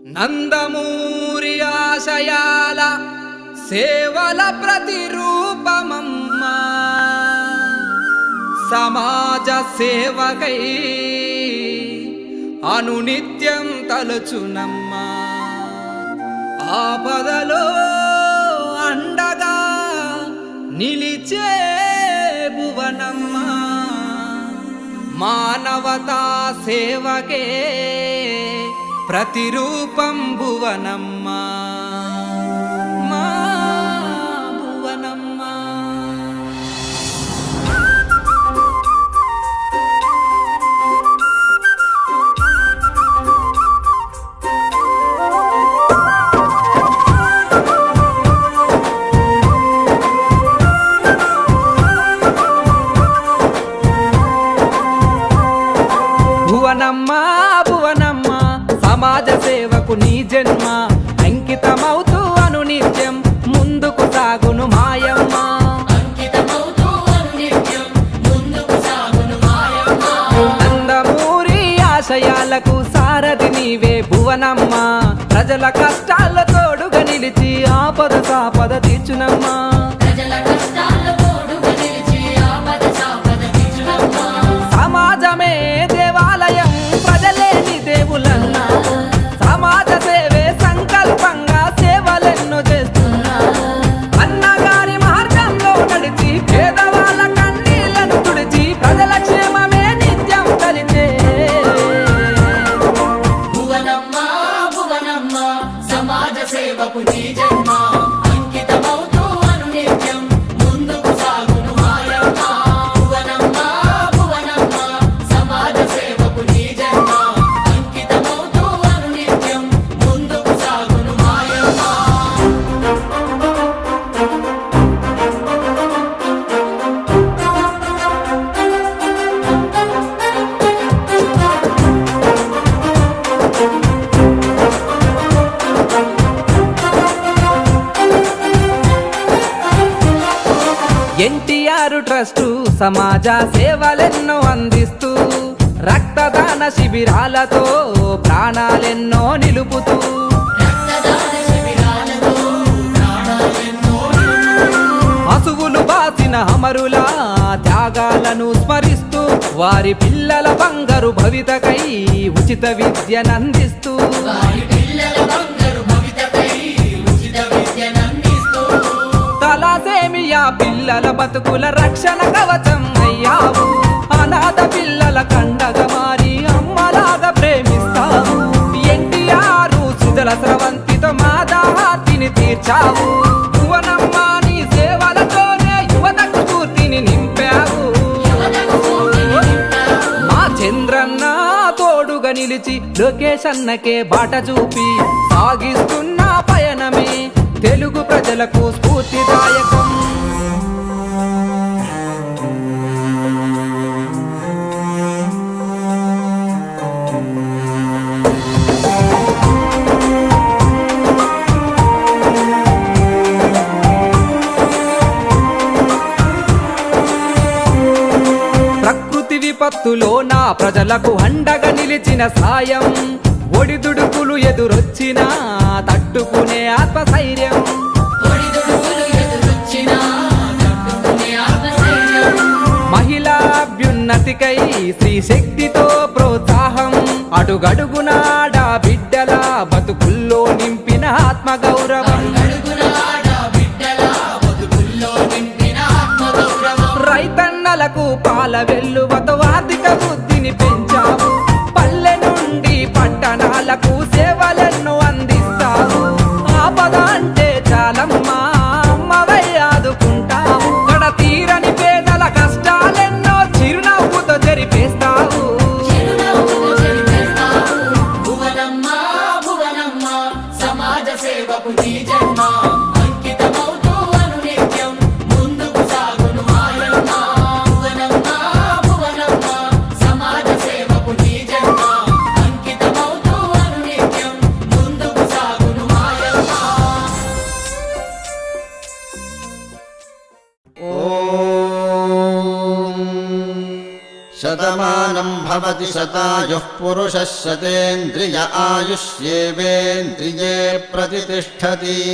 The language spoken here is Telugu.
నందమూరి ఆశయాల సేవల ప్రతిరూపమమ్మా, సమాజ సేవకై అనునిత్యం తలచునమ్మా. ఆపదలో అండగా నిలిచే భువనమ్మా, మానవతా సేవకే ప్రతిరూపం భువనమ్మా, మా భువనమ్మా. భువనమ్మా భువనమ్మా, సమాజ సేవకు నీ జన్మ అంకితమవుతూ అనునిత్యం ముందుకు సాగును మాయమ్మ. నందమూరి ఆశయాలకు సారథి నీవే భువనమ్మ, ప్రజల కష్టాల తోడుగా నిలిచి ఆపద సాపద తీర్చునమ్మా. సమాజమే దేవాలయం, ప్రజలే నీ దేవులన్నా, సమాజ సేవే సంకల్పంగా సేవలెన్నో చేస్తున్నా. అన్నగారి మార్గంలో నడిచి పేదవాళ్ళ కన్నీళ్లను తుడిచి ప్రజల క్షేమమే నిత్యం కలిచే భువనమ్మా భువనమ్మా, సమాజ సేవకు నీ జన్మ అంకితమవుతూ అనునిత్యం ముందుకు సాగును మాయమ్మ. భువనమ్మా భువనమ్మా, సమాజ సేవకు నీ జన్మ అంకితమవుతూ అనునిత్యం ముందుకు సాగును మాయమ్మ. ఎన్టీఆర్ ట్రస్టు సమాజ సేవలెన్నో అందిస్తూ రక్తదాన శిబిరాలతో ప్రాణాలెన్నో నిలుపుతూ రక్తదాన శిబిరాలతో ప్రాణాలెన్నో అసువులు బాసిన అమరుల త్యాగాలను స్మరిస్తూ వారి పిల్లల బంగారు భవితకై ఉచిత విద్యనందిస్తూ వారి పిల్లల బంగారు భవితకై ఉచిత విద్యనందిస్తూ తలసేమియా పిల్లల బతుకుల రక్షణ కవచం అయ్యావు. అనాథ పిల్లల కండగా మారి అమ్మలాగా ప్రేమిస్తావు. ఎన్టీఆర్ సుజల స్రవంతితో మా దాహార్తిని తీర్చావు. భువనమ్మా నీ సేవలతోనే యువతకు స్ఫూర్తిని నింపావు. మా చంద్రన్న తోడుగా నిలిచి లోకేష్ అన్నకే బాట చూపి సాగిస్తున్న పయనమే తెలుగు ప్రజలకు స్ఫూర్తిదాయకం. ప్రకృతి విపత్తులో నా ప్రజలకు అండగా నిలిచిన సాయం, ఒడిదుడుకులు ఎదురొచ్చినా తట్టుకునే ఆత్మస్థైర్యం. ఒడిదుడుకులు ఎదురొచ్చినా తట్టుకునే ఆత్మస్థైర్యం. మహిళా అభ్యున్నతికై స్త్రీ శక్తితో ప్రోత్సాహం, అడుగడుగునాడ బిడ్డల బతుకుల్లో నింపిన ఆత్మగౌరవం. అడుగడుగునాడ బిడ్డల బతుకుల్లో నింపిన ఆత్మగౌరవం. రైతన్నలకు పాల వెల్లువతో ఆర్థిక వృద్ధిని పెంచావు. పల్లె నుండి పట్టణాలకు సేవలెన్నో అందిస్తావు. ఆపద అంటే చాలమ్మా అమ్మవై ఆదుకుంటావు. గడ తీరని పేదల కష్టాలెన్నో చిరునవ్వుతో జరిపేస్తావు. చిరునవ్వుతో చెరిపేస్తావు. భువనమ్మా భువనమ్మా, సమాజ సేవకు నీ జన్మ అంకితమవుతూ అనునిత్యం ముందుకు సాగును మాయమ్మ. భువనమ్మా భువనమ్మా, సమాజ సేవకు నీ జన్మ అంకితమవుతూ అనునిత్యం ముందుకు సాగును మాయమ్మ. శతమానం भवति शतायुः पुरुषः शतेन्द्रिय आयुष्येवेन्द्रिये प्रतितिष्ठति।